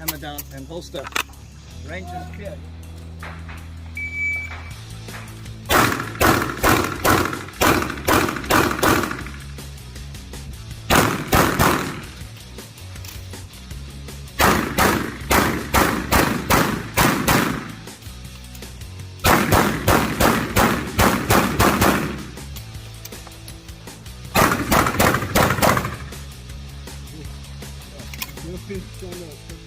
hammer down and holster. Range and clear. Yok bir tane.